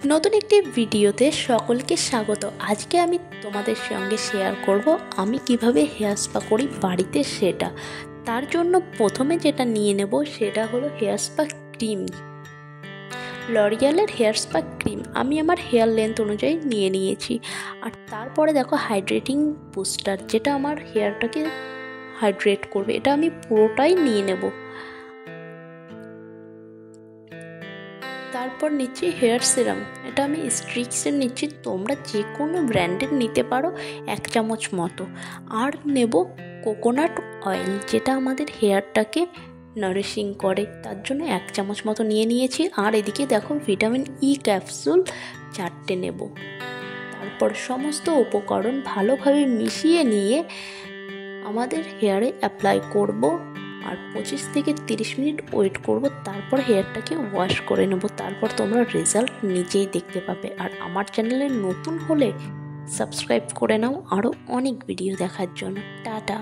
নতুন একটি ভিডিওতে সকলকে স্বাগত। আজকে আমি তোমাদের সঙ্গে শেয়ার করব আমি কিভাবে হেয়ার স্পা করি বাড়িতে। সেটা তার জন্য প্রথমে যেটা নিয়ে নেব সেটা হলো হেয়ার স্পা ক্রিম। লরিয়ালের হেয়ার স্পা ক্রিম আমি আমার হেয়ার লেন্থ অনুযায়ী নিয়ে নিয়েছি। আর তারপরে দেখো হাইড্রেটিং বুস্টার, যেটা আমার হেয়ারটাকে হাইড্রেট করবে, এটা আমি পুরোটাই নিয়ে নেব। তারপর নিচ্ছি হেয়ার সিরাম, এটা আমি স্ট্রিক্সের নিচ্ছি, তোমরা যে কোনো ব্র্যান্ডের নিতে পারো 1 চামচ মতো। আর নেব কোকোনাট অয়েল, যেটা আমাদের হেয়ারটাকে নারিশিং করে, তার জন্য 1 চামচ মতো নিয়ে নিয়েছি। আর এদিকে দেখো ভিটামিন ই ক্যাপসুল 4টে নেব। তারপর সমস্ত উপকরণ ভালোভাবে মিশিয়ে নিয়ে আমাদের হেয়ারে অ্যাপ্লাই করব। আর 25 থেকে 30 মিনিট ওয়েট করব, তারপর হেয়ারটাকে ওয়াশ করে নেব। তারপর তোমরা রেজাল্ট নিজেই দেখতে পাবে। আর আমার চ্যানেলে নতুন হলে সাবস্ক্রাইব করে নাও আরও অনেক ভিডিও দেখার জন্য। টাটা।